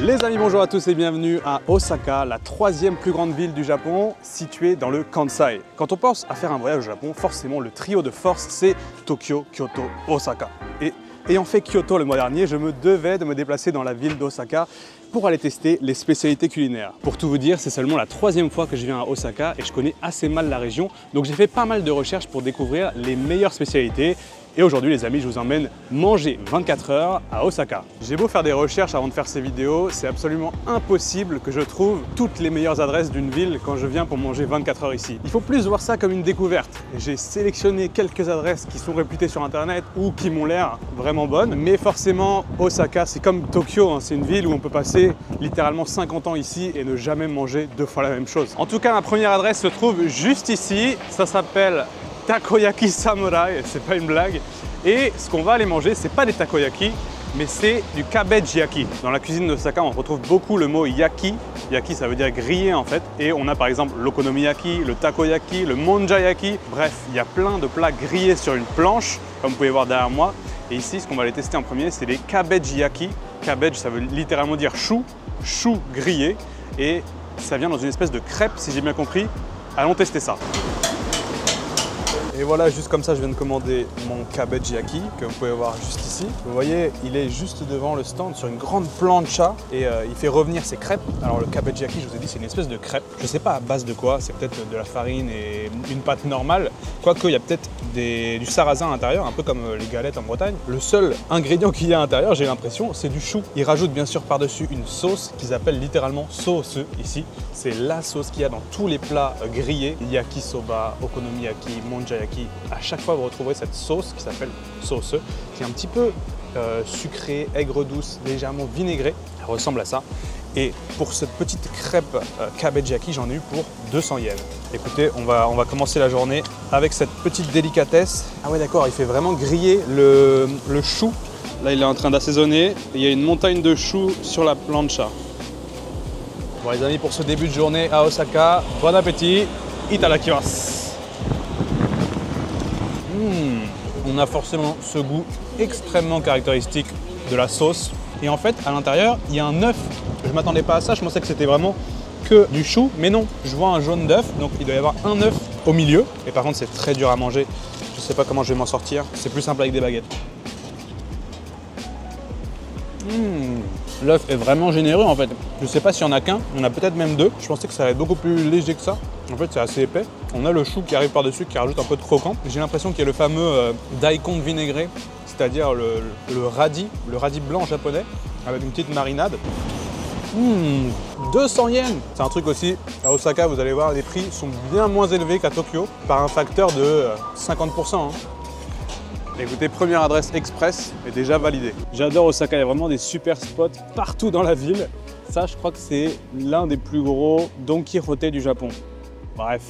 Les amis, bonjour à tous et bienvenue à Osaka, la troisième plus grande ville du Japon, située dans le Kansai. Quand on pense à faire un voyage au Japon, forcément le trio de force c'est Tokyo, Kyoto, Osaka. Et ayant fait Kyoto le mois dernier, je me devais de me déplacer dans la ville d'Osaka pour aller tester les spécialités culinaires. Pour tout vous dire, c'est seulement la troisième fois que je viens à Osaka et je connais assez mal la région, donc j'ai fait pas mal de recherches pour découvrir les meilleures spécialités. Et aujourd'hui les amis, je vous emmène manger 24 heures à Osaka. J'ai beau faire des recherches avant de faire ces vidéos, c'est absolument impossible que je trouve toutes les meilleures adresses d'une ville quand je viens pour manger 24 heures ici. Il faut plus voir ça comme une découverte. J'ai sélectionné quelques adresses qui sont réputées sur internet ou qui m'ont l'air vraiment bonnes, mais forcément Osaka c'est comme Tokyo, hein. C'est une ville où on peut passer littéralement 50 ans ici et ne jamais manger deux fois la même chose. En tout cas, ma première adresse se trouve juste ici, ça s'appelle Takoyaki Samurai, c'est pas une blague. Et ce qu'on va aller manger, c'est pas des takoyaki, mais c'est du cabbage yaki. Dans la cuisine d'Osaka, on retrouve beaucoup le mot yaki. Yaki, ça veut dire grillé en fait. Et on a par exemple l'okonomiyaki, le takoyaki, le monjayaki. Bref, il y a plein de plats grillés sur une planche, comme vous pouvez voir derrière moi. Et ici, ce qu'on va aller tester en premier, c'est les cabbage yaki. Cabbage, ça veut littéralement dire chou, chou grillé. Et ça vient dans une espèce de crêpe, si j'ai bien compris. Allons tester ça. Et voilà, juste comme ça, je viens de commander mon cabbage yaki, que vous pouvez voir juste ici. Vous voyez, il est juste devant le stand sur une grande plancha et il fait revenir ses crêpes. Alors le cabbage yaki, je vous ai dit, c'est une espèce de crêpe. Je ne sais pas à base de quoi, c'est peut-être de la farine et une pâte normale. Quoique, il y a peut-être du sarrasin à l'intérieur, un peu comme les galettes en Bretagne. Le seul ingrédient qu'il y a à l'intérieur, j'ai l'impression, c'est du chou. Ils rajoutent bien sûr par-dessus une sauce qu'ils appellent littéralement sauce ici. C'est la sauce qu'il y a dans tous les plats grillés. Yakisoba, okonomiyaki, monjayaki. À chaque fois, vous retrouverez cette sauce qui s'appelle sauce, qui est un petit peu sucrée, aigre-douce, légèrement vinaigrée. Elle ressemble à ça. Et pour cette petite crêpe cabbage yaki, j'en ai eu pour 200 yens. Écoutez, on va commencer la journée avec cette petite délicatesse. Ah ouais, d'accord, il fait vraiment griller le chou. Là, il est en train d'assaisonner. Il y a une montagne de choux sur la plancha. Bon les amis, pour ce début de journée à Osaka, bon appétit, itadakimasu. On a forcément ce goût extrêmement caractéristique de la sauce. Et en fait, à l'intérieur, il y a un œuf. Je ne m'attendais pas à ça, je pensais que c'était vraiment que du chou. Mais non, je vois un jaune d'œuf, donc il doit y avoir un œuf au milieu. Et par contre, c'est très dur à manger. Je ne sais pas comment je vais m'en sortir. C'est plus simple avec des baguettes. L'œuf est vraiment généreux en fait. Je ne sais pas s'il y en a qu'un, il y en a peut-être même deux. Je pensais que ça allait être beaucoup plus léger que ça. En fait, c'est assez épais. On a le chou qui arrive par-dessus, qui rajoute un peu de croquant. J'ai l'impression qu'il y a le fameux daikon vinaigré, c'est-à-dire le radis blanc japonais, avec une petite marinade. 200 yens. C'est un truc aussi, à Osaka, vous allez voir, les prix sont bien moins élevés qu'à Tokyo, par un facteur de 50%. Hein. Écoutez, première adresse express est déjà validée. J'adore Osaka, il y a vraiment des super spots partout dans la ville. Ça, je crois que c'est l'un des plus gros Don Quijote du Japon. Bref,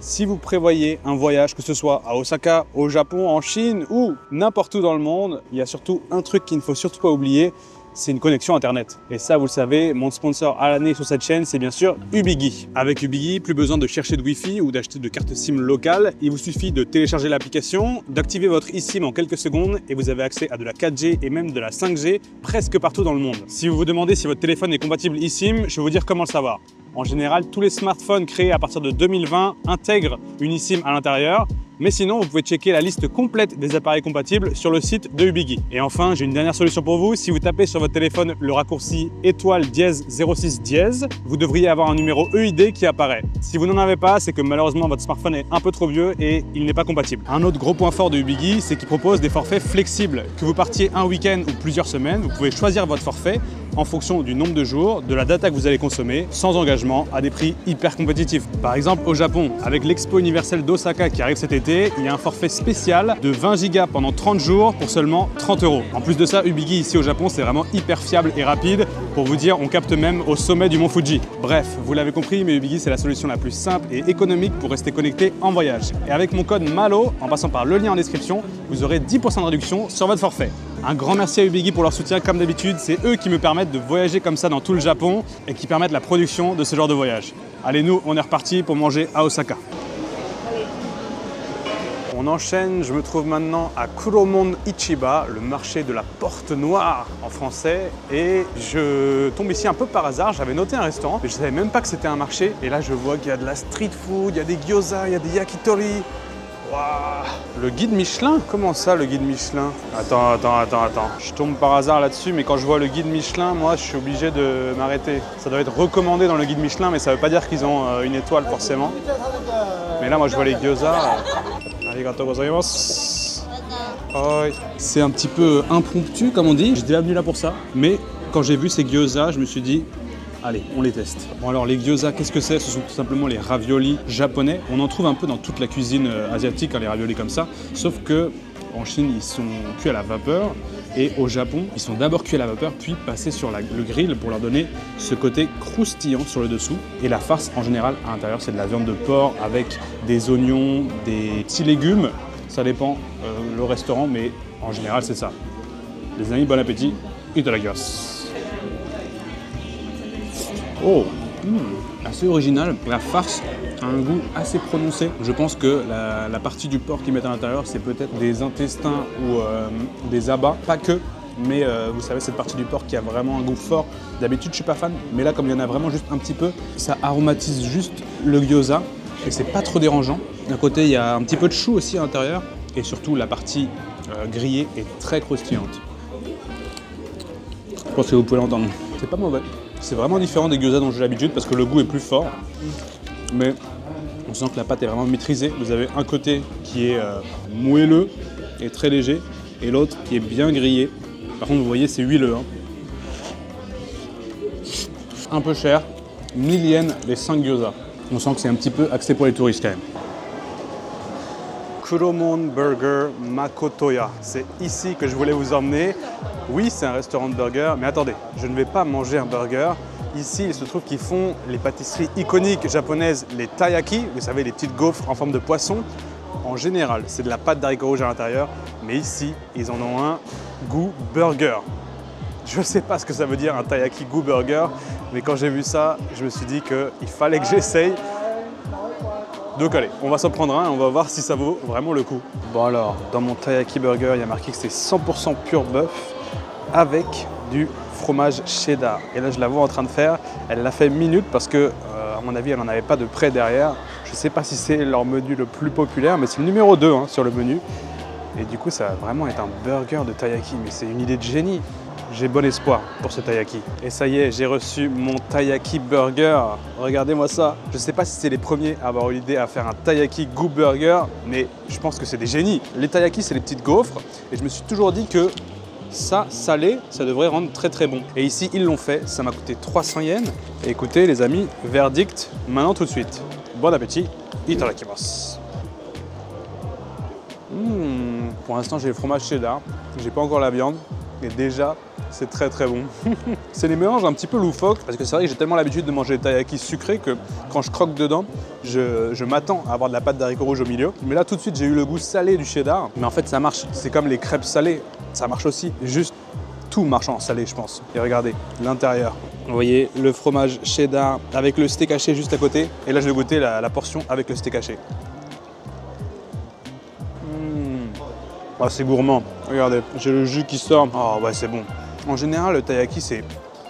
si vous prévoyez un voyage, que ce soit à Osaka, au Japon, en Chine ou n'importe où dans le monde, il y a surtout un truc qu'il ne faut surtout pas oublier, c'est une connexion internet. Et ça, vous le savez, mon sponsor à l'année sur cette chaîne, c'est bien sûr Ubigi. Avec Ubigi, plus besoin de chercher de Wi-Fi ou d'acheter de carte SIM locale. Il vous suffit de télécharger l'application, d'activer votre eSIM en quelques secondes et vous avez accès à de la 4G et même de la 5G presque partout dans le monde. Si vous vous demandez si votre téléphone est compatible eSIM, je vais vous dire comment le savoir. En général, tous les smartphones créés à partir de 2020 intègrent une eSIM à l'intérieur. Mais sinon, vous pouvez checker la liste complète des appareils compatibles sur le site de Ubigi. Et enfin, j'ai une dernière solution pour vous. Si vous tapez sur votre téléphone le raccourci étoile dièse 06 dièse, vous devriez avoir un numéro EID qui apparaît. Si vous n'en avez pas, c'est que malheureusement votre smartphone est un peu trop vieux et il n'est pas compatible. Un autre gros point fort de Ubigi, c'est qu'il propose des forfaits flexibles. Que vous partiez un week-end ou plusieurs semaines, vous pouvez choisir votre forfait en fonction du nombre de jours, de la data que vous allez consommer, sans engagement, à des prix hyper compétitifs. Par exemple, au Japon, avec l'Expo universelle d'Osaka qui arrive cet été, il y a un forfait spécial de 20 Go pendant 30 jours pour seulement 30 €. En plus de ça, Ubigi ici au Japon, c'est vraiment hyper fiable et rapide. Pour vous dire, on capte même au sommet du mont Fuji. Bref, vous l'avez compris, mais Ubigi, c'est la solution la plus simple et économique pour rester connecté en voyage. Et avec mon code MALO, en passant par le lien en description, vous aurez 10% de réduction sur votre forfait. Un grand merci à Ubigi pour leur soutien, comme d'habitude. C'est eux qui me permettent de voyager comme ça dans tout le Japon et qui permettent la production de ce genre de voyage. Allez, nous, on est reparti pour manger à Osaka. On enchaîne, je me trouve maintenant à Kuromon Ichiba, le marché de la Porte Noire en français. Et je tombe ici un peu par hasard, j'avais noté un restaurant, mais je ne savais même pas que c'était un marché. Et là je vois qu'il y a de la street food, il y a des gyoza, il y a des yakitori. Waouh! Le guide Michelin? Comment ça, le guide Michelin? Attends. Je tombe par hasard là-dessus, mais quand je vois le guide Michelin, moi, je suis obligé de m'arrêter. Ça doit être recommandé dans le guide Michelin, mais ça veut pas dire qu'ils ont une étoile forcément. Mais là, moi, je vois les gyoza. Arigatou gozaimasu. C'est un petit peu impromptu, comme on dit. J'étais pas venu là pour ça, mais quand j'ai vu ces gyoza, je me suis dit, allez, on les teste. Bon alors les gyoza, qu'est-ce que c'est? Ce sont tout simplement les raviolis japonais. On en trouve un peu dans toute la cuisine asiatique, hein, les raviolis comme ça. Sauf que en Chine, ils sont cuits à la vapeur. Et au Japon, ils sont d'abord cuits à la vapeur, puis passés sur le grill pour leur donner ce côté croustillant sur le dessous. Et la farce, en général, à l'intérieur, c'est de la viande de porc avec des oignons, des petits légumes. Ça dépend le restaurant, mais en général, c'est ça. Les amis, bon appétit. Itadakimasu. Oh, assez original. La farce a un goût assez prononcé. Je pense que la partie du porc qu'ils mettent à l'intérieur, c'est peut-être des intestins ou des abats. Pas que, mais vous savez, cette partie du porc qui a vraiment un goût fort. D'habitude, je suis pas fan, mais là, comme il y en a vraiment juste un petit peu, ça aromatise juste le gyoza et c'est pas trop dérangeant. D'un côté, il y a un petit peu de chou aussi à l'intérieur et surtout, la partie grillée est très croustillante. Je pense que vous pouvez l'entendre. C'est pas mauvais. C'est vraiment différent des gyoza dont j'ai l'habitude parce que le goût est plus fort. Mais on sent que la pâte est vraiment maîtrisée. Vous avez un côté qui est moelleux et très léger et l'autre qui est bien grillé. Par contre, vous voyez, c'est huileux. Hein. Un peu cher. 1000 yens les 5 gyoza. On sent que c'est un petit peu axé pour les touristes quand même. Kuromon Burger Makotoya. C'est ici que je voulais vous emmener. Oui, c'est un restaurant de burgers, mais attendez, je ne vais pas manger un burger. Ici, il se trouve qu'ils font les pâtisseries iconiques japonaises, les taiyaki, vous savez, les petites gaufres en forme de poisson. En général, c'est de la pâte d'haricots rouges à l'intérieur, mais ici, ils en ont un goût burger. Je ne sais pas ce que ça veut dire un taiyaki goût burger, mais quand j'ai vu ça, je me suis dit qu'il fallait que j'essaye. Donc allez, on va s'en prendre un et on va voir si ça vaut vraiment le coup. Bon alors, dans mon taiyaki burger, il y a marqué que c'est 100% pur bœuf avec du fromage cheddar. Et là, je la vois en train de faire. Elle l'a fait minute parce que, à mon avis, elle n'en avait pas de près derrière. Je ne sais pas si c'est leur menu le plus populaire, mais c'est le numéro 2 hein, sur le menu. Et du coup, ça va vraiment être un burger de taiyaki. Mais c'est une idée de génie. J'ai bon espoir pour ce taiyaki. Et ça y est, j'ai reçu mon taiyaki burger. Regardez-moi ça. Je ne sais pas si c'est les premiers à avoir eu l'idée à faire un taiyaki goût burger, mais je pense que c'est des génies. Les taiyaki, c'est les petites gaufres. Et je me suis toujours dit que ça, salé, ça devrait rendre très très bon. Et ici, ils l'ont fait. Ça m'a coûté 300 yens. Et écoutez, les amis, verdict maintenant tout de suite. Bon appétit. Itadakimasu. Pour l'instant, j'ai le fromage cheddar. J'ai pas encore la viande. Et déjà, c'est très très bon. C'est les mélanges un petit peu loufoques parce que c'est vrai que j'ai tellement l'habitude de manger des taiyaki sucrés que quand je croque dedans, je m'attends à avoir de la pâte d'haricots rouges au milieu. Mais là, tout de suite, j'ai eu le goût salé du cheddar. Mais en fait, ça marche. C'est comme les crêpes salées. Ça marche aussi. Juste, tout marche en salé, je pense. Et regardez, l'intérieur. Vous voyez le fromage cheddar avec le steak haché juste à côté. Et là, je vais goûter la portion avec le steak haché. Ah, c'est gourmand. Regardez, j'ai le jus qui sort. Oh ouais, c'est bon. En général, le taiyaki, c'est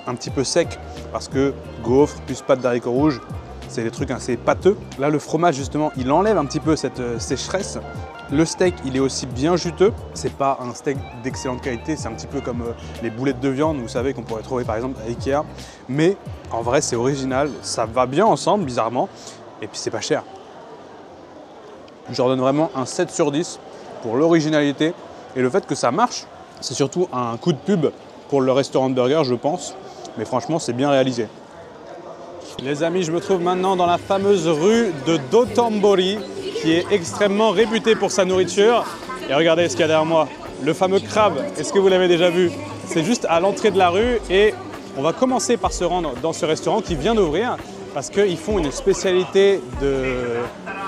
un petit peu sec parce que gaufre plus pâte d'haricots rouges, c'est des trucs assez pâteux. Là, le fromage, justement, il enlève un petit peu cette sécheresse. Le steak, il est aussi bien juteux. C'est pas un steak d'excellente qualité, c'est un petit peu comme les boulettes de viande, vous savez, qu'on pourrait trouver par exemple à Ikea. Mais en vrai, c'est original, ça va bien ensemble, bizarrement. Et puis, c'est pas cher. Je leur donne vraiment un 7 sur 10 pour l'originalité et le fait que ça marche. C'est surtout un coup de pub pour le restaurant de burger, je pense. Mais franchement, c'est bien réalisé. Les amis, je me trouve maintenant dans la fameuse rue de Dotonbori, qui est extrêmement réputée pour sa nourriture. Et regardez ce qu'il y a derrière moi, le fameux crabe. Est-ce que vous l'avez déjà vu? C'est juste à l'entrée de la rue et on va commencer par se rendre dans ce restaurant qui vient d'ouvrir parce qu'ils font une spécialité de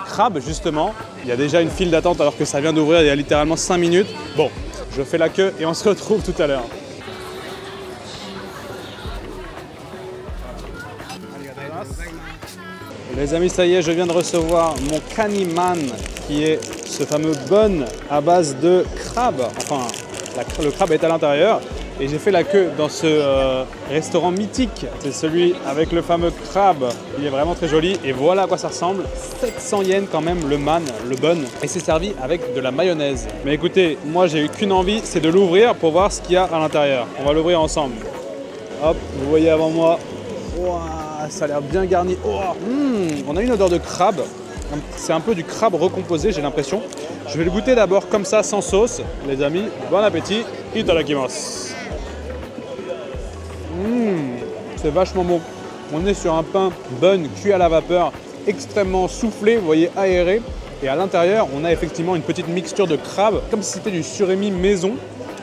crabe, justement. Il y a déjà une file d'attente alors que ça vient d'ouvrir il y a littéralement 5 minutes. Bon, je fais la queue et on se retrouve tout à l'heure. Les amis, ça y est, je viens de recevoir mon Kaniman qui est ce fameux bun à base de crabe. Enfin, le crabe est à l'intérieur. Et j'ai fait la queue dans ce restaurant mythique. C'est celui avec le fameux crabe. Il est vraiment très joli. Et voilà à quoi ça ressemble. 700 yens quand même le man, le bun. Et c'est servi avec de la mayonnaise. Mais écoutez, moi j'ai eu qu'une envie, c'est de l'ouvrir pour voir ce qu'il y a à l'intérieur. On va l'ouvrir ensemble. Hop, vous voyez avant moi. Wow, ça a l'air bien garni. Oh, on a une odeur de crabe. C'est un peu du crabe recomposé, j'ai l'impression. Je vais le goûter d'abord comme ça, sans sauce. Les amis, bon appétit. Itadakimasu. C'est vachement bon. On est sur un pain bun cuit à la vapeur, extrêmement soufflé, vous voyez, aéré. Et à l'intérieur, on a effectivement une petite mixture de crabe, comme si c'était du surimi maison,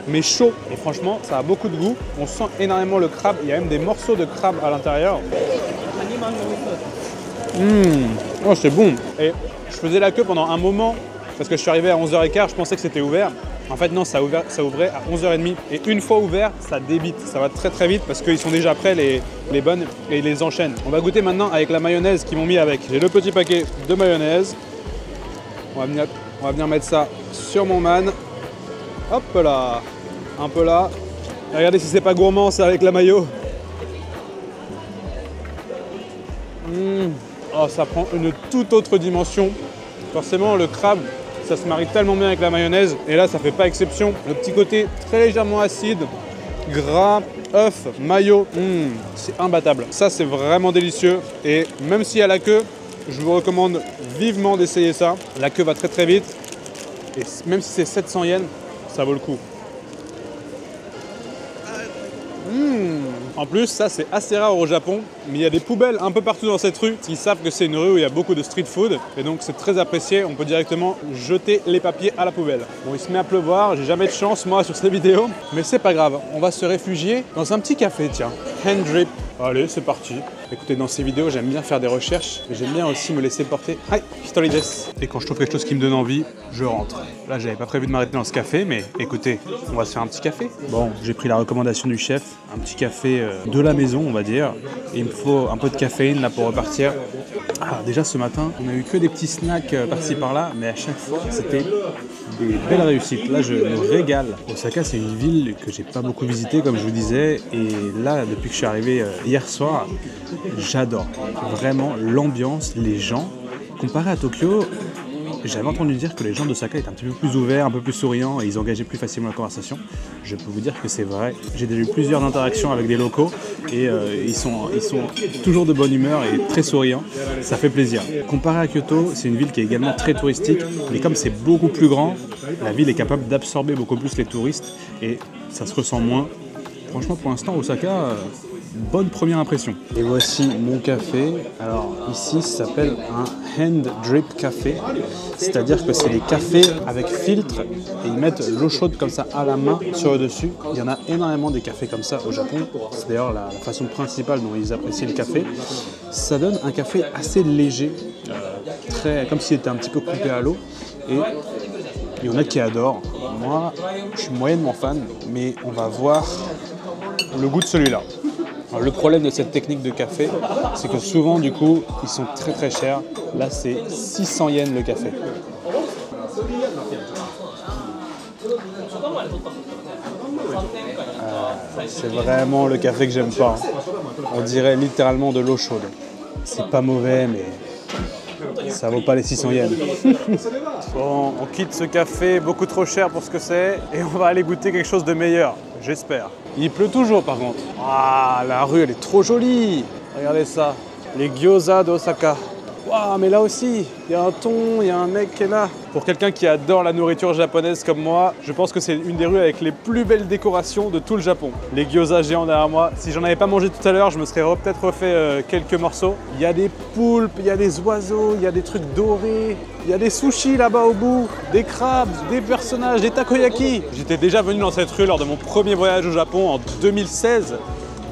mais chaud. Et franchement, ça a beaucoup de goût. On sent énormément le crabe. Il y a même des morceaux de crabe à l'intérieur. Oh, c'est bon. Et je faisais la queue pendant un moment, parce que je suis arrivé à 11h15, je pensais que c'était ouvert. En fait non, ça ouvrait à 11h30 et une fois ouvert, ça débite, ça va très très vite parce qu'ils sont déjà prêts les bonnes et ils les enchaînent. On va goûter maintenant avec la mayonnaise qu'ils m'ont mis avec. J'ai le petit paquet de mayonnaise. On va venir mettre ça sur mon man. Hop là, un peu là. Et regardez si c'est pas gourmand ça avec la mayo. Oh, ça prend une toute autre dimension. Forcément le crabe, ça se marie tellement bien avec la mayonnaise et là ça fait pas exception. Le petit côté très légèrement acide, gras, œuf, mayo, c'est imbattable. Ça c'est vraiment délicieux et même s'il y a la queue, je vous recommande vivement d'essayer ça. La queue va très très vite et même si c'est 700 yens, ça vaut le coup. En plus, ça c'est assez rare au Japon, mais il y a des poubelles un peu partout dans cette rue. Ils savent que c'est une rue où il y a beaucoup de street food et donc c'est très apprécié. On peut directement jeter les papiers à la poubelle. Bon, il se met à pleuvoir, j'ai jamais de chance moi sur cette vidéo, mais c'est pas grave. On va se réfugier dans un petit café, tiens. Hand drip. Allez, c'est parti. Écoutez, dans ces vidéos, j'aime bien faire des recherches, mais j'aime bien aussi me laisser porter. Hi, hitori desu. Et quand je trouve quelque chose qui me donne envie, je rentre. Là, j'avais pas prévu de m'arrêter dans ce café, mais écoutez, on va se faire un petit café. Bon, j'ai pris la recommandation du chef, un petit café de la maison, on va dire. Et il me faut un peu de caféine là pour repartir. Ah, déjà ce matin, on a eu que des petits snacks par-ci par-là, mais à chaque fois, c'était des belles réussites. Là, je me régale. Osaka, c'est une ville que j'ai pas beaucoup visitée, comme je vous disais. Et là, depuis que je suis arrivé hier soir, j'adore. Vraiment l'ambiance, les gens. Comparé à Tokyo, j'avais entendu dire que les gens d'Osaka étaient un petit peu plus ouverts, un peu plus souriants et ils engageaient plus facilement la conversation. Je peux vous dire que c'est vrai. J'ai déjà eu plusieurs interactions avec des locaux et ils sont toujours de bonne humeur et très souriants. Ça fait plaisir. Comparé à Kyoto, c'est une ville qui est également très touristique, mais comme c'est beaucoup plus grand, la ville est capable d'absorber beaucoup plus les touristes et ça se ressent moins. Franchement, pour l'instant, Osaka, bonne première impression. Et voici mon café. Alors ici, ça s'appelle un hand drip café. C'est-à-dire que c'est des cafés avec filtre et ils mettent l'eau chaude comme ça à la main sur le dessus. Il y en a énormément des cafés comme ça au Japon. C'est d'ailleurs la façon principale dont ils apprécient le café. Ça donne un café assez léger, comme s'il était un petit peu coupé à l'eau. Et il y en a qui adorent. Moi, je suis moyennement fan, mais on va voir le goût de celui-là. Alors, le problème de cette technique de café, c'est que souvent, du coup, ils sont très très chers. Là, c'est 600 yens le café. C'est vraiment le café que j'aime pas. On dirait littéralement de l'eau chaude. C'est pas mauvais, mais ça vaut pas les 600 yens. Bon, on quitte ce café beaucoup trop cher pour ce que c'est et on va aller goûter quelque chose de meilleur, j'espère. Il pleut toujours par contre. Ah, la rue elle est trop jolie. Regardez ça, les gyoza d'Osaka. Waouh, mais là aussi, il y a un thon, il y a un mec qui est là. Pour quelqu'un qui adore la nourriture japonaise comme moi, je pense que c'est une des rues avec les plus belles décorations de tout le Japon. Les gyoza géants derrière moi. Si j'en avais pas mangé tout à l'heure, je me serais peut-être refait quelques morceaux. Il y a des poulpes, il y a des oiseaux, il y a des trucs dorés. Il y a des sushis là-bas au bout, des crabes, des personnages, des takoyaki. J'étais déjà venu dans cette rue lors de mon premier voyage au Japon en 2016.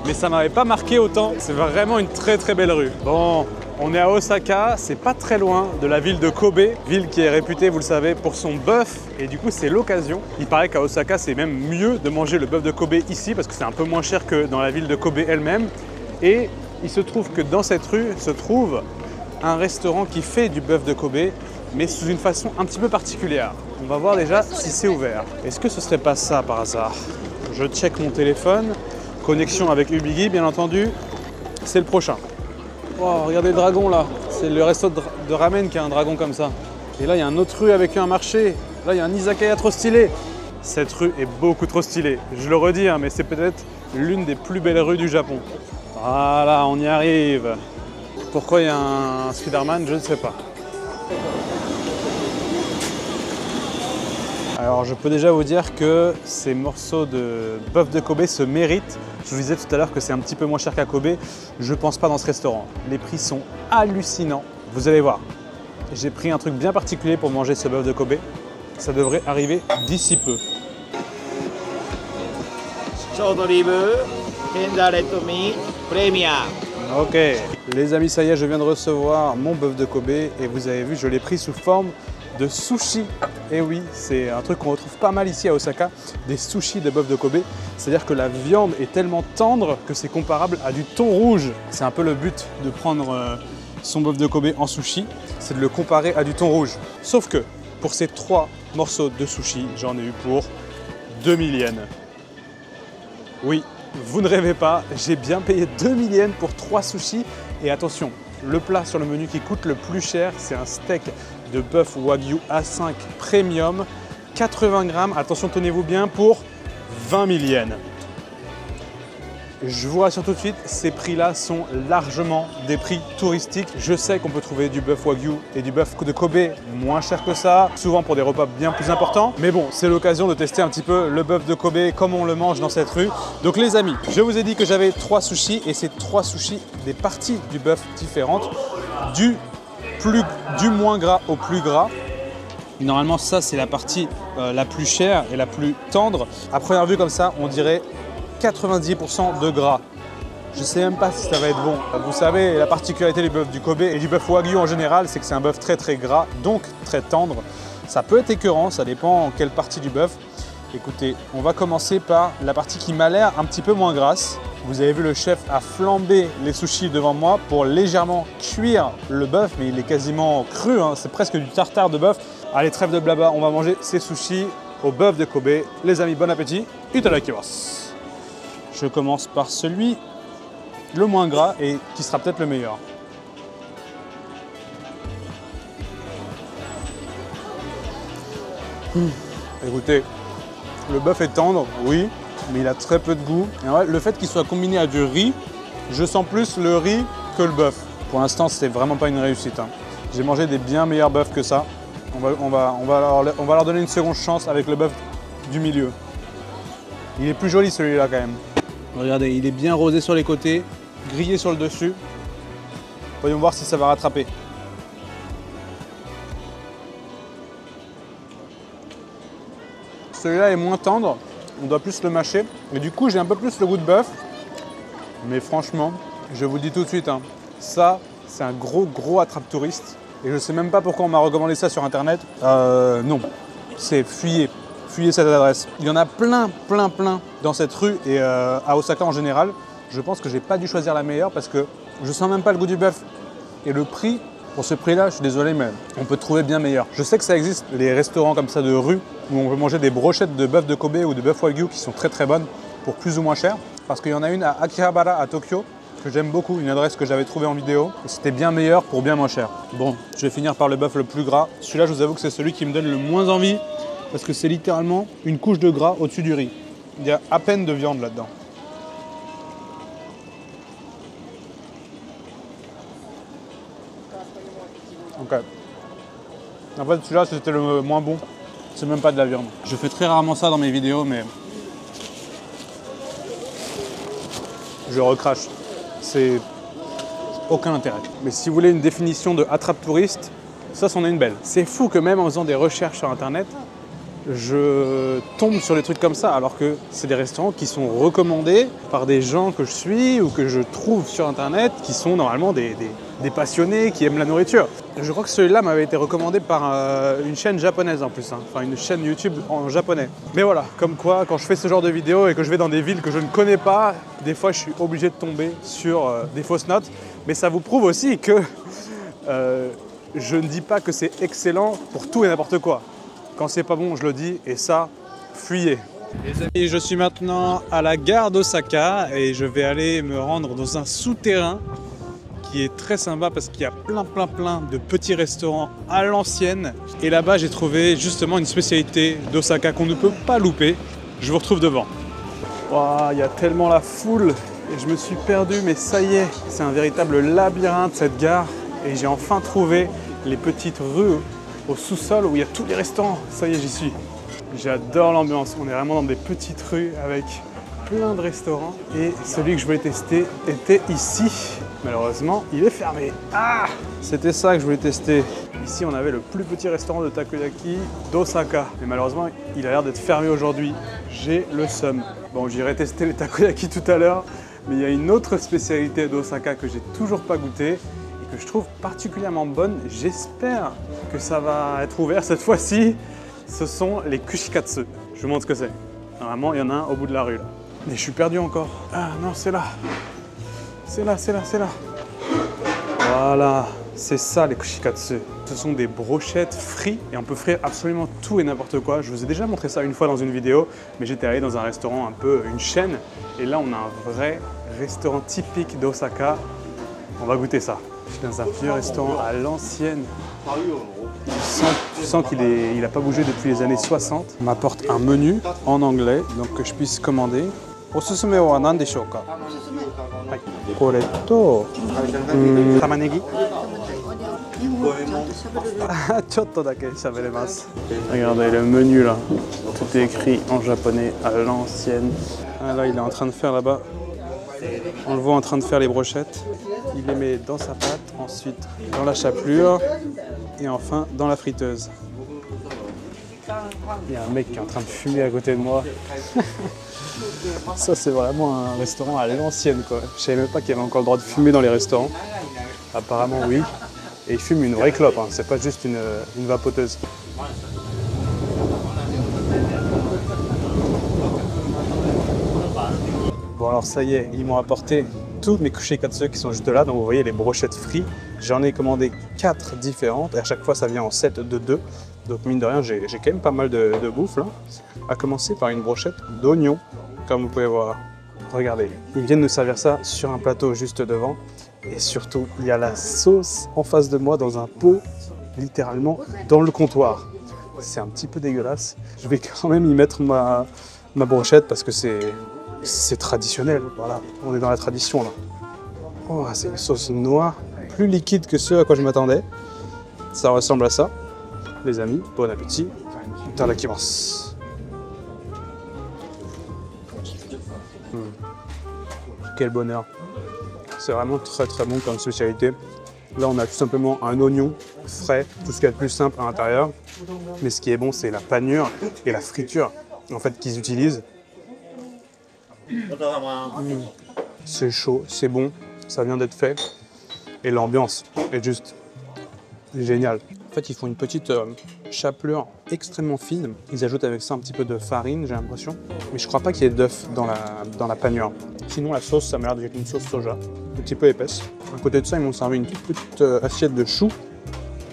Mais ça m'avait pas marqué autant. C'est vraiment une très très belle rue. Bon. On est à Osaka, c'est pas très loin de la ville de Kobe, ville qui est réputée, vous le savez, pour son bœuf. Et du coup, c'est l'occasion. Il paraît qu'à Osaka, c'est même mieux de manger le bœuf de Kobe ici parce que c'est un peu moins cher que dans la ville de Kobe elle-même. Et il se trouve que dans cette rue se trouve un restaurant qui fait du bœuf de Kobe. mais sous une façon un petit peu particulière. On va voir déjà si c'est ouvert. Est-ce que ce serait pas ça par hasard? Je check mon téléphone. Connexion avec Ubigi, bien entendu. C'est le prochain. Oh, regardez le dragon là. C'est le resto de ramen qui a un dragon comme ça. Et là, il y a une autre rue avec un marché. Là, il y a un izakaya trop stylé. Cette rue est beaucoup trop stylée. Je le redis, hein, mais c'est peut-être l'une des plus belles rues du Japon. Voilà, on y arrive. Pourquoi il y a un Spider-Man, je ne sais pas. Alors, je peux déjà vous dire que ces morceaux de bœuf de Kobe se méritent. Je vous disais tout à l'heure que c'est un petit peu moins cher qu'à Kobe. Je ne pense pas dans ce restaurant. Les prix sont hallucinants. Vous allez voir. J'ai pris un truc bien particulier pour manger ce bœuf de Kobe. Ça devrait arriver d'ici peu. Ok, les amis, ça y est, je viens de recevoir mon bœuf de Kobe et vous avez vu, je l'ai pris sous forme de sushi. Et oui, c'est un truc qu'on retrouve pas mal ici à Osaka, des sushis de bœuf de Kobe. C'est-à-dire que la viande est tellement tendre que c'est comparable à du thon rouge. C'est un peu le but de prendre son bœuf de Kobe en sushi, c'est de le comparer à du thon rouge. Sauf que pour ces 3 morceaux de sushi, j'en ai eu pour 2000 yens. Oui, vous ne rêvez pas, j'ai bien payé 2000 yens pour 3 sushis. Et attention, le plat sur le menu qui coûte le plus cher, c'est un steak de bœuf Wagyu A5 Premium, 80 grammes, attention tenez-vous bien, pour 20 000 yens. Je vous rassure tout de suite, ces prix-là sont largement des prix touristiques. Je sais qu'on peut trouver du bœuf Wagyu et du bœuf de Kobe moins cher que ça, souvent pour des repas bien plus importants. Mais bon, c'est l'occasion de tester un petit peu le bœuf de Kobe comme on le mange dans cette rue. Donc les amis, je vous ai dit que j'avais 3 sushis et ces 3 sushis, des parties du bœuf différentes, du moins gras au plus gras. Normalement, ça, c'est la partie la plus chère et la plus tendre. À première vue, comme ça, on dirait 90% de gras. Je ne sais même pas si ça va être bon. Vous savez, la particularité du bœuf du Kobe et du bœuf Wagyu en général, c'est que c'est un bœuf très très gras, donc très tendre. Ça peut être écœurant, ça dépend en quelle partie du bœuf. Écoutez, on va commencer par la partie qui m'a l'air un petit peu moins grasse. Vous avez vu, le chef a flambé les sushis devant moi pour légèrement cuire le bœuf, mais il est quasiment cru, hein. C'est presque du tartare de bœuf. Allez, trêve de blabla, on va manger ces sushis au bœuf de Kobe. Les amis, bon appétit, itadakimasu. Je commence par celui le moins gras et qui sera peut-être le meilleur. Écoutez, le bœuf est tendre, oui, mais il a très peu de goût. Et ouais, le fait qu'il soit combiné à du riz, je sens plus le riz que le bœuf. Pour l'instant, c'est vraiment pas une réussite, hein. J'ai mangé des bien meilleurs bœufs que ça. On va leur donner une seconde chance avec le bœuf du milieu. Il est plus joli celui-là quand même. Regardez, il est bien rosé sur les côtés, grillé sur le dessus. Voyons voir si ça va rattraper. Celui-là est moins tendre, on doit plus le mâcher. Et du coup, j'ai un peu plus le goût de bœuf. Mais franchement, je vous le dis tout de suite, hein, ça, c'est un gros attrape-touriste. Et je ne sais même pas pourquoi on m'a recommandé ça sur Internet. Non, c'est fuyez cette adresse. Il y en a plein dans cette rue et à Osaka en général. Je pense que j'ai pas dû choisir la meilleure parce que je sens même pas le goût du bœuf. Et le prix, pour ce prix-là, je suis désolé, mais on peut trouver bien meilleur. Je sais que ça existe, les restaurants comme ça de rue, où on peut manger des brochettes de bœuf de Kobe ou de bœuf Wagyu qui sont très bonnes pour plus ou moins cher. Parce qu'il y en a une à Akihabara à Tokyo, que j'aime beaucoup, une adresse que j'avais trouvée en vidéo. C'était bien meilleur pour bien moins cher. Bon, je vais finir par le bœuf le plus gras. Celui-là, je vous avoue que c'est celui qui me donne le moins envie. Parce que c'est littéralement une couche de gras au-dessus du riz. Il y a à peine de viande là-dedans. Ok. En fait, celui-là, c'était le moins bon. C'est même pas de la viande. Je fais très rarement ça dans mes vidéos, mais je recrache. C'est aucun intérêt. Mais si vous voulez une définition de attrape-touriste, ça, c'en est une belle. C'est fou que même en faisant des recherches sur Internet, je tombe sur des trucs comme ça, alors que c'est des restaurants qui sont recommandés par des gens que je suis ou que je trouve sur Internet, qui sont normalement des passionnés, qui aiment la nourriture. Je crois que celui-là m'avait été recommandé par une chaîne japonaise en plus, hein. Enfin une chaîne YouTube en japonais. Mais voilà, comme quoi, quand je fais ce genre de vidéos et que je vais dans des villes que je ne connais pas, des fois je suis obligé de tomber sur des fausses notes. Mais ça vous prouve aussi que je ne dis pas que c'est excellent pour tout et n'importe quoi. Quand c'est pas bon, je le dis, et ça, fuyez. Les amis, je suis maintenant à la gare d'Osaka et je vais aller me rendre dans un souterrain qui est très sympa parce qu'il y a plein de petits restaurants à l'ancienne. Et là-bas, j'ai trouvé justement une spécialité d'Osaka qu'on ne peut pas louper. Je vous retrouve devant. Waouh, il y a tellement la foule et je me suis perdu, mais ça y est, c'est un véritable labyrinthe cette gare. Et j'ai enfin trouvé les petites rues au sous-sol où il y a tous les restaurants. Ça y est, j'y suis. J'adore l'ambiance. On est vraiment dans des petites rues avec plein de restaurants. Et celui que je voulais tester était ici. Malheureusement, il est fermé. Ah! C'était ça que je voulais tester. Ici, on avait le plus petit restaurant de takoyaki d'Osaka. Mais malheureusement, il a l'air d'être fermé aujourd'hui. J'ai le seum. Bon, j'irai tester les takoyaki tout à l'heure. Mais il y a une autre spécialité d'Osaka que j'ai toujours pas goûté et que je trouve particulièrement bonne. J'espère que ça va être ouvert cette fois-ci. Ce sont les kushikatsu. Je vous montre ce que c'est. Normalement, il y en a un au bout de la rue là. Mais je suis perdu encore. Ah non, c'est là. C'est là. Voilà, c'est ça les kushikatsu. Ce sont des brochettes frites et on peut frire absolument tout et n'importe quoi. Je vous ai déjà montré ça une fois dans une vidéo, mais j'étais allé dans un restaurant un peu, une chaîne. Et là, on a un vrai restaurant typique d'Osaka. On va goûter ça. Je suis dans un vieux restaurant à l'ancienne. Tu sens qu'il n'a pas bougé depuis les années 60. On m'apporte un menu en anglais, donc que je puisse commander. Osusume wa nan deshou ka? Kore to tamanegi. Chotto dake shaberemasu. Regardez le menu là. Tout est écrit en japonais à l'ancienne. Ah là, il est en train de faire là-bas. On le voit en train de faire les brochettes. Il les met dans sa pâte, ensuite dans la chapelure et enfin dans la friteuse. Il y a un mec qui est en train de fumer à côté de moi. Ça, c'est vraiment un restaurant à l'ancienne, quoi. Je savais même pas qu'il y avait encore le droit de fumer dans les restaurants. Apparemment, oui. Et il fume une vraie clope, hein. C'est pas juste une vapoteuse. Bon, alors ça y est, ils m'ont apporté tous mes kushikatsu qui sont juste là. Donc vous voyez les brochettes frites. J'en ai commandé 4 différentes et à chaque fois ça vient en set de 2. Donc mine de rien, j'ai quand même pas mal de bouffe là. À commencer par une brochette d'oignons, comme vous pouvez voir. Regardez, ils viennent nous servir ça sur un plateau juste devant. Et surtout, il y a la sauce en face de moi dans un pot, littéralement dans le comptoir. C'est un petit peu dégueulasse. Je vais quand même y mettre ma brochette parce que c'est traditionnel. Voilà, on est dans la tradition là. Oh, c'est une sauce noire, plus liquide que ce à quoi je m'attendais. Ça ressemble à ça. Les amis, bon appétit. Itadakimasu. Quel bonheur. C'est vraiment très bon comme spécialité. Là, on a tout simplement un oignon frais, tout ce qu'il y a de plus simple à l'intérieur. Mais ce qui est bon, c'est la panure et la friture en fait qu'ils utilisent. C'est chaud, c'est bon, ça vient d'être fait. Et l'ambiance est juste géniale. En fait, ils font une petite chapelure extrêmement fine. Ils ajoutent avec ça un petit peu de farine, j'ai l'impression. Mais je crois pas qu'il y ait d'œuf dans la panure. Sinon, la sauce, ça m'a l'air d'être une sauce soja, un petit peu épaisse. À côté de ça, ils m'ont servi une toute petite assiette de choux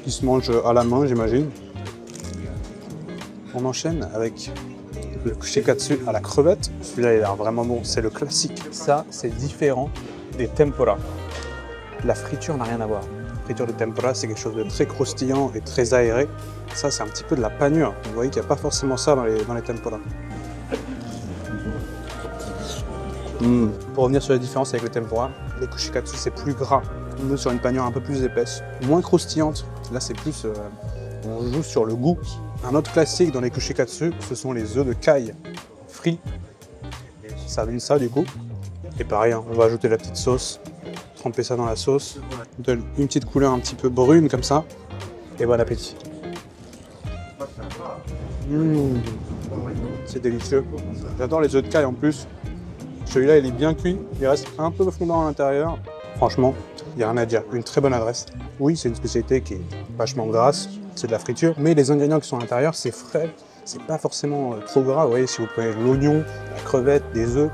qui se mange à la main, j'imagine. On enchaîne avec le kushikatsu à la crevette. Celui-là, il a l'air vraiment bon. C'est le classique. Ça, c'est différent des tempura. La friture n'a rien à voir. La friture de tempura, c'est quelque chose de très croustillant et très aéré. Ça, c'est un petit peu de la panure. Vous voyez qu'il n'y a pas forcément ça dans les tempura. Pour revenir sur la différence avec le tempura, les kushikatsu, c'est plus gras. On est sur une panure un peu plus épaisse, moins croustillante. Là, c'est plus... on joue sur le goût. Un autre classique dans les kushikatsu, ce sont les œufs de caille frits. Ça donne ça du coup. Et pareil, hein, on va ajouter la petite sauce, tremper ça dans la sauce, donne une petite couleur un petit peu brune comme ça. Et bon appétit. C'est délicieux. J'adore les œufs de caille en plus. Celui-là, il est bien cuit, il reste un peu fondant à l'intérieur. Franchement, il n'y a rien à dire. Une très bonne adresse. Oui, c'est une spécialité qui est vachement grasse, c'est de la friture, mais les ingrédients qui sont à l'intérieur, c'est frais, c'est pas forcément trop gras. Vous voyez, si vous prenez de l'oignon, la crevette, des œufs.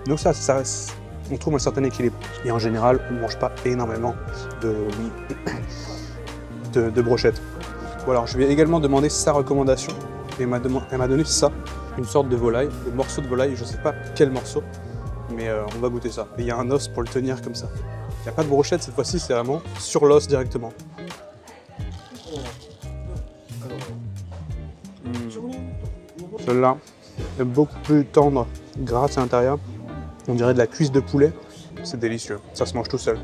Donc ça reste, on trouve un certain équilibre. Et en général, on ne mange pas énormément de brochette. Bon alors je lui ai également demandé sa recommandation et elle m'a donné ça, une sorte de volaille, de morceau de volaille, je sais pas quel morceau, mais on va goûter ça. Et il y a un os pour le tenir comme ça. Il n'y a pas de brochette cette fois-ci, c'est vraiment sur l'os directement. Celle-là est beaucoup plus tendre, grasse à l'intérieur. On dirait de la cuisse de poulet. C'est délicieux. Ça se mange tout seul.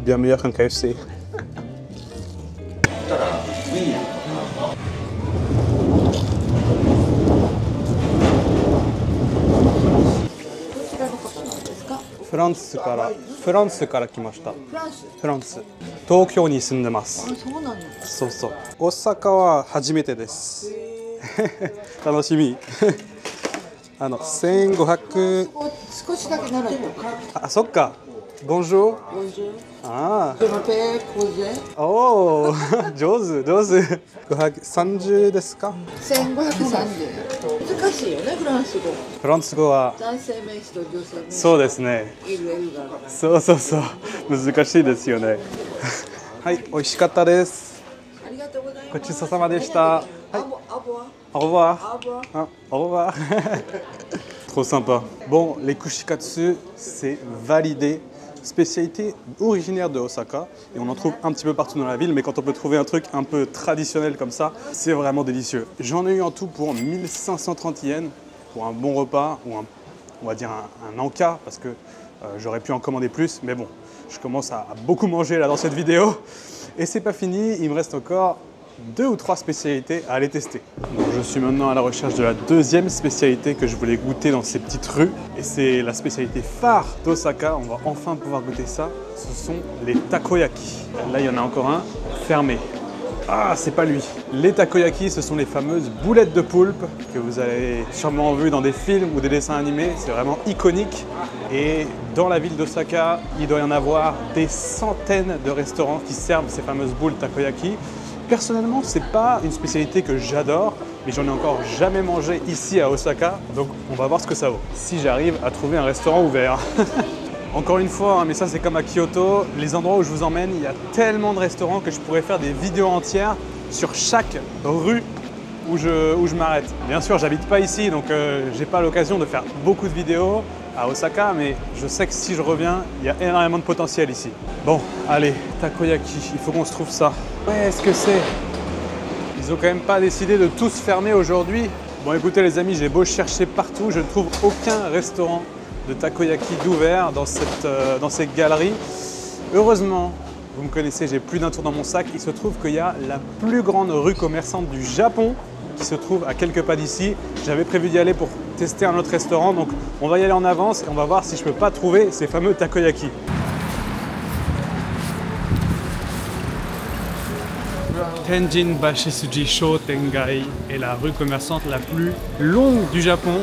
Bien meilleur qu'un KFC. Franceから来ました。フランス。東京に住んでます。そうなんです。そうそう。大阪は初めてです。楽しみ。1500。少しだけ習った。あ、そっか。Bonjour. Bonjour. Ah. Je m'appelle José. Oh, 上手、上手。530ですか？1530。難しいよね、フランス語。フランス語は男性名詞と女性名詞。そうですね。そうそうそう。難しいですよね。はい、美味しかったです。ありがとうございます。ごちそうさまでした。はい。Au revoir. Au revoir. Trop sympa. Bon, les kushikatsu, c'est validé. Spécialité originaire de Osaka et on en trouve un petit peu partout dans la ville, mais quand on peut trouver un truc un peu traditionnel comme ça, c'est vraiment délicieux. J'en ai eu en tout pour 1530 yens pour un bon repas ou on va dire un encas parce que j'aurais pu en commander plus, mais bon, je commence à beaucoup manger là dans cette vidéo et c'est pas fini, il me reste encore 2 ou 3 spécialités à aller tester. Donc, je suis maintenant à la recherche de la deuxième spécialité que je voulais goûter dans ces petites rues. Et c'est la spécialité phare d'Osaka. On va enfin pouvoir goûter ça. Ce sont les takoyaki. Là, il y en a encore un fermé. Ah, c'est pas lui. Les takoyaki, ce sont les fameuses boulettes de poulpe que vous avez sûrement vues dans des films ou des dessins animés. C'est vraiment iconique. Et dans la ville d'Osaka, il doit y en avoir des centaines de restaurants qui servent ces fameuses boules takoyaki. Personnellement, c'est pas une spécialité que j'adore, mais j'en ai encore jamais mangé ici à Osaka, donc on va voir ce que ça vaut. Si j'arrive à trouver un restaurant ouvert. Encore une fois, hein, mais ça c'est comme à Kyoto, les endroits où je vous emmène, il y a tellement de restaurants que je pourrais faire des vidéos entières sur chaque rue où je m'arrête. Bien sûr, j'habite pas ici, donc j'ai pas l'occasion de faire beaucoup de vidéos à Osaka, mais je sais que si je reviens, il y a énormément de potentiel ici. Bon, allez, takoyaki, il faut qu'on se trouve ça. Ouais, est-ce que c'est? Ils ont quand même pas décidé de tous fermer aujourd'hui. Bon, écoutez les amis, j'ai beau chercher partout, je ne trouve aucun restaurant de takoyaki d'ouvert dans cette galerie. Heureusement, vous me connaissez, j'ai plus d'un tour dans mon sac. Il se trouve qu'il y a la plus grande rue commerçante du Japon qui se trouve à quelques pas d'ici. J'avais prévu d'y aller pour tester un autre restaurant, donc on va y aller en avance et on va voir si je peux pas trouver ces fameux takoyaki. Tenjin Bashisuji Shotengai est la rue commerçante la plus longue du Japon,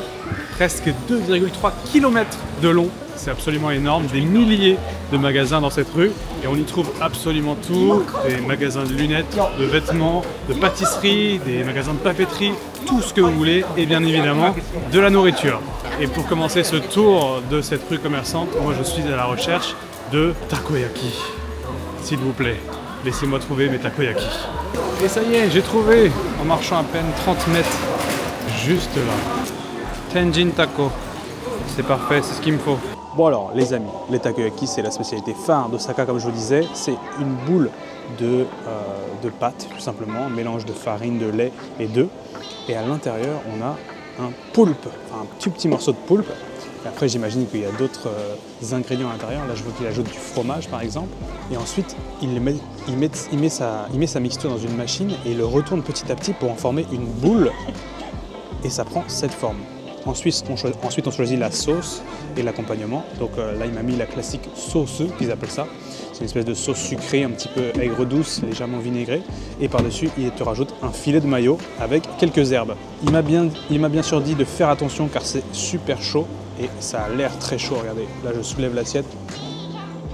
presque 2,3 km de long. C'est absolument énorme, des milliers de magasins dans cette rue et on y trouve absolument tout, des magasins de lunettes, de vêtements, de pâtisseries, des magasins de papeterie, tout ce que vous voulez et bien évidemment de la nourriture. Et pour commencer ce tour de cette rue commerçante, moi je suis à la recherche de takoyaki. S'il vous plaît, laissez-moi trouver mes takoyaki. Et ça y est, j'ai trouvé en marchant à peine 30 mètres, juste là. Tenjin Tako, c'est parfait, c'est ce qu'il me faut. Bon alors les amis, les takoyaki c'est la spécialité phare d'Osaka comme je vous disais, c'est une boule de pâte tout simplement, un mélange de farine, de lait et d'œufs. Et à l'intérieur on a un poulpe, enfin un petit morceau de poulpe. Et après j'imagine qu'il y a d'autres ingrédients à l'intérieur, là je vois qu'il ajoute du fromage par exemple. Et ensuite il met sa mixture dans une machine et il le retourne petit à petit pour en former une boule. Et ça prend cette forme. Ensuite, on choisit la sauce et l'accompagnement. Donc là, il m'a mis la classique sauce, qu'ils appellent ça. C'est une espèce de sauce sucrée, un petit peu aigre-douce, légèrement vinaigrée. Et par-dessus, il te rajoute un filet de mayo avec quelques herbes. Il m'a bien sûr dit de faire attention car c'est super chaud. Et ça a l'air très chaud, regardez. Là, je soulève l'assiette.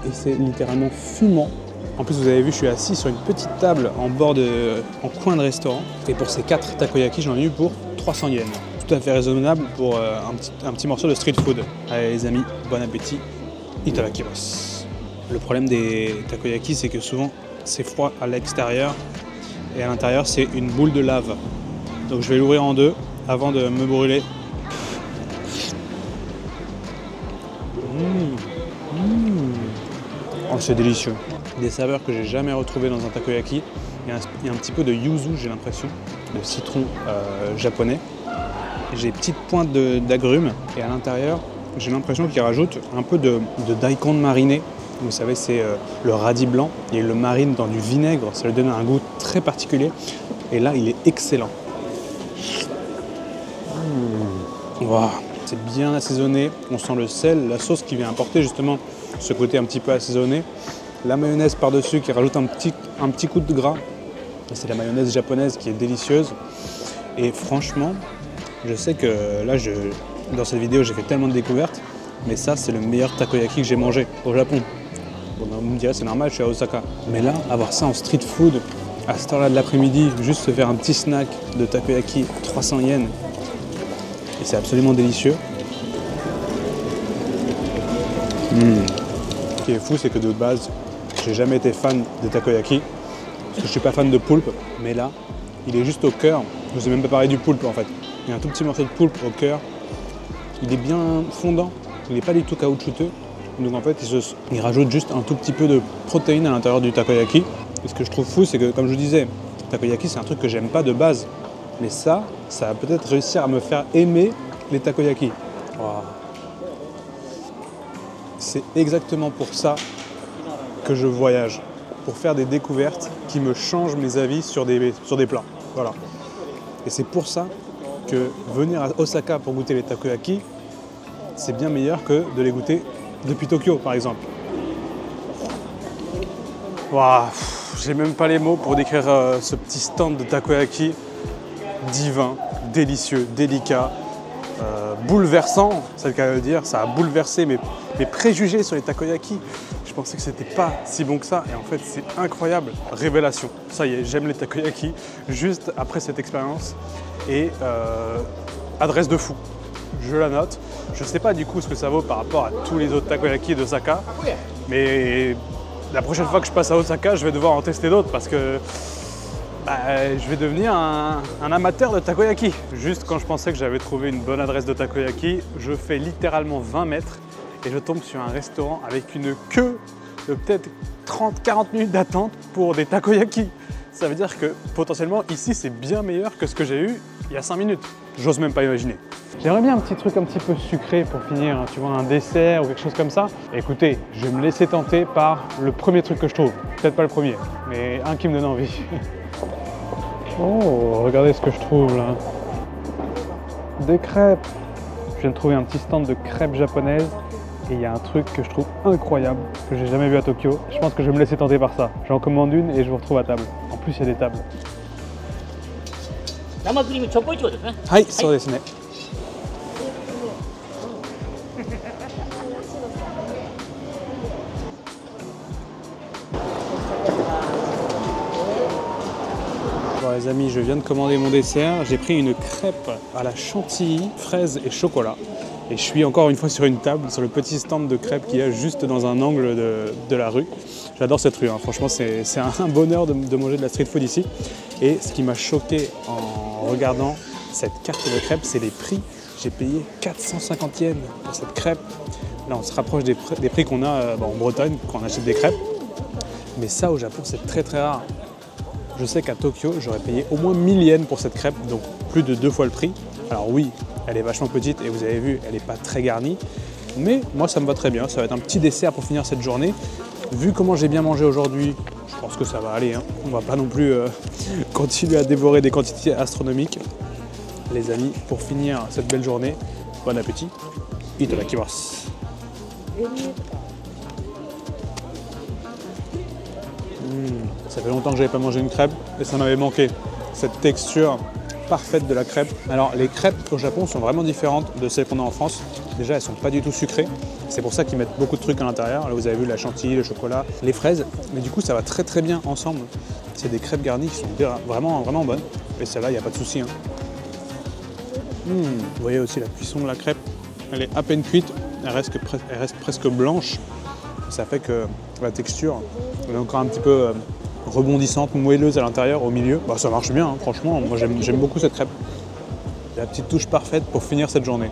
Et c'est littéralement fumant. En plus, vous avez vu, je suis assis sur une petite table en coin de restaurant. Et pour ces 4 takoyaki, j'en ai eu pour 300 yens. Tout à fait raisonnable pour un petit morceau de street food. Allez les amis, bon appétit, itadakimasu. Le problème des takoyaki, c'est que souvent c'est froid à l'extérieur et à l'intérieur c'est une boule de lave. Donc je vais l'ouvrir en deux avant de me brûler. Oh, c'est délicieux. Des saveurs que j'ai jamais retrouvées dans un takoyaki. Il y a un petit peu de yuzu, j'ai l'impression, de citron japonais. J'ai des petites pointes d'agrumes et à l'intérieur, j'ai l'impression qu'il rajoute un peu de daikon mariné. Vous savez, c'est le radis blanc. Il le marine dans du vinaigre, ça lui donne un goût très particulier. Et là, il est excellent. Wow. C'est bien assaisonné, on sent le sel, la sauce qui vient apporter justement ce côté un petit peu assaisonné. La mayonnaise par-dessus qui rajoute un petit coup de gras. C'est la mayonnaise japonaise qui est délicieuse. Et franchement, je sais que là, dans cette vidéo, j'ai fait tellement de découvertes, mais ça, c'est le meilleur takoyaki que j'ai mangé au Japon. Bon, vous me direz, c'est normal, je suis à Osaka. Mais là, avoir ça en street food, à cette heure-là de l'après-midi, juste se faire un petit snack de takoyaki, 300 yens, et c'est absolument délicieux. Ce qui est fou, c'est que de base, j'ai jamais été fan des takoyaki, parce que je suis pas fan de poulpe, mais là, il est juste au cœur. Je vous ai même pas parlé du poulpe en fait. Il y a un tout petit morceau de poulpe au cœur. Il est bien fondant, il n'est pas du tout caoutchouteux. Donc en fait, il rajoute juste un tout petit peu de protéines à l'intérieur du takoyaki. Et ce que je trouve fou, c'est que, comme je vous disais, takoyaki, c'est un truc que j'aime pas de base. Mais ça va peut-être réussir à me faire aimer les takoyaki. Wow. C'est exactement pour ça que je voyage. Pour faire des découvertes qui me changent mes avis sur des plats. Voilà. Et c'est pour ça que venir à Osaka pour goûter les takoyaki, c'est bien meilleur que de les goûter depuis Tokyo, par exemple. Waouh, j'ai même pas les mots pour décrire ce petit stand de takoyaki divin, délicieux, délicat, bouleversant, c'est le cas de le dire. Ça a bouleversé mes préjugés sur les takoyaki. Je pensais que c'était pas si bon que ça et en fait c'est incroyable. Révélation, ça y est, j'aime les takoyaki juste après cette expérience et adresse de fou. Je la note. Je sais pas du coup ce que ça vaut par rapport à tous les autres takoyaki d'Osaka, mais la prochaine fois que je passe à Osaka, je vais devoir en tester d'autres parce que je vais devenir un amateur de takoyaki. Juste quand je pensais que j'avais trouvé une bonne adresse de takoyaki, je fais littéralement 20 mètres et je tombe sur un restaurant avec une queue de peut-être 30-40 minutes d'attente pour des takoyaki. Ça veut dire que potentiellement ici c'est bien meilleur que ce que j'ai eu il y a 5 minutes. J'ose même pas imaginer. J'aimerais bien un petit truc un petit peu sucré pour finir, tu vois, un dessert ou quelque chose comme ça. Écoutez, je vais me laisser tenter par le premier truc que je trouve. Peut-être pas le premier, mais un qui me donne envie. Oh, regardez ce que je trouve là. Des crêpes. Je viens de trouver un petit stand de crêpes japonaises et il y a un truc que je trouve incroyable, que j'ai jamais vu à Tokyo. Je pense que je vais me laisser tenter par ça. J'en commande une et je vous retrouve à table. En plus, il y a des tables. Hai, so desu ne. Bon les amis, je viens de commander mon dessert. J'ai pris une crêpe à la chantilly, fraise et chocolat. Et je suis encore une fois sur une table, sur le petit stand de crêpes qu'il y a juste dans un angle de la rue. J'adore cette rue, hein. Franchement c'est un bonheur de manger de la street food ici. Et ce qui m'a choqué en regardant cette carte de crêpes, c'est les prix. J'ai payé 450 yens pour cette crêpe. Là on se rapproche des prix qu'on a en Bretagne quand on achète des crêpes. Mais ça au Japon c'est très très rare. Je sais qu'à Tokyo j'aurais payé au moins 1000 yens pour cette crêpe, donc plus de 2 fois le prix. Alors oui, elle est vachement petite et vous avez vu, elle n'est pas très garnie. Mais moi ça me va très bien, ça va être un petit dessert pour finir cette journée. Vu comment j'ai bien mangé aujourd'hui, je pense que ça va aller, hein. On va pas non plus continuer à dévorer des quantités astronomiques. Les amis, pour finir cette belle journée, bon appétit. Itadakimasu. Ça fait longtemps que j'avais pas mangé une crêpe et ça m'avait manqué. Cette texture parfaite de la crêpe. Alors les crêpes au Japon sont vraiment différentes de celles qu'on a en France. Déjà elles sont pas du tout sucrées. C'est pour ça qu'ils mettent beaucoup de trucs à l'intérieur. Là vous avez vu la chantilly, le chocolat, les fraises. Mais du coup ça va très très bien ensemble. C'est des crêpes garnies qui sont vraiment vraiment bonnes. Et celle-là il n'y a pas de souci, hein. Vous voyez aussi la cuisson de la crêpe. Elle est à peine cuite. Elle reste presque blanche. Ça fait que la texture est encore un petit peu rebondissante, moelleuse à l'intérieur, au milieu. Bah, ça marche bien, hein, franchement, moi j'aime beaucoup cette crêpe. La petite touche parfaite pour finir cette journée.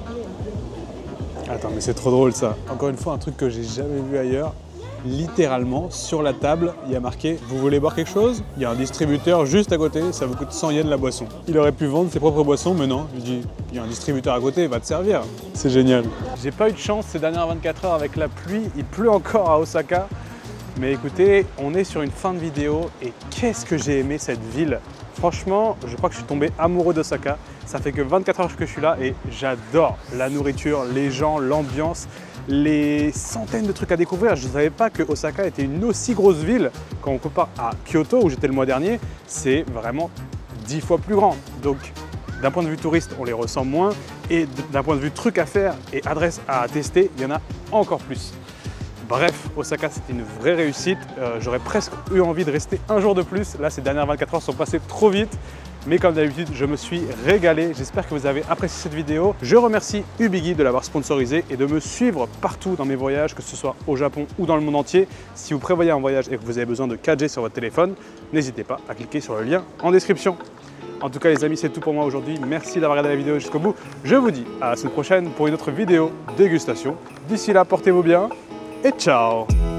Attends, mais c'est trop drôle ça. Encore une fois, un truc que j'ai jamais vu ailleurs. Littéralement, sur la table, il y a marqué « Vous voulez boire quelque chose ?» Il y a un distributeur juste à côté, ça vous coûte 100 yens la boisson. Il aurait pu vendre ses propres boissons, mais non. Il dit « Il y a un distributeur à côté, va te servir. » C'est génial. J'ai pas eu de chance ces dernières 24 heures avec la pluie. Il pleut encore à Osaka. Mais écoutez, on est sur une fin de vidéo et qu'est-ce que j'ai aimé cette ville. Franchement, je crois que je suis tombé amoureux d'Osaka. Ça fait que 24 heures que je suis là et j'adore la nourriture, les gens, l'ambiance, les centaines de trucs à découvrir. Je ne savais pas que Osaka était une aussi grosse ville. Quand on compare à Kyoto où j'étais le mois dernier, c'est vraiment 10 fois plus grand. Donc d'un point de vue touriste, on les ressent moins et d'un point de vue trucs à faire et adresses à tester, il y en a encore plus. Bref, Osaka, c'était une vraie réussite. J'aurais presque eu envie de rester un jour de plus. Là, ces dernières 24 heures sont passées trop vite. Mais comme d'habitude, je me suis régalé. J'espère que vous avez apprécié cette vidéo. Je remercie Ubigui de l'avoir sponsorisé et de me suivre partout dans mes voyages, que ce soit au Japon ou dans le monde entier. Si vous prévoyez un voyage et que vous avez besoin de 4G sur votre téléphone, n'hésitez pas à cliquer sur le lien en description. En tout cas, les amis, c'est tout pour moi aujourd'hui. Merci d'avoir regardé la vidéo jusqu'au bout. Je vous dis à la semaine prochaine pour une autre vidéo dégustation. D'ici là, portez-vous bien et ciao!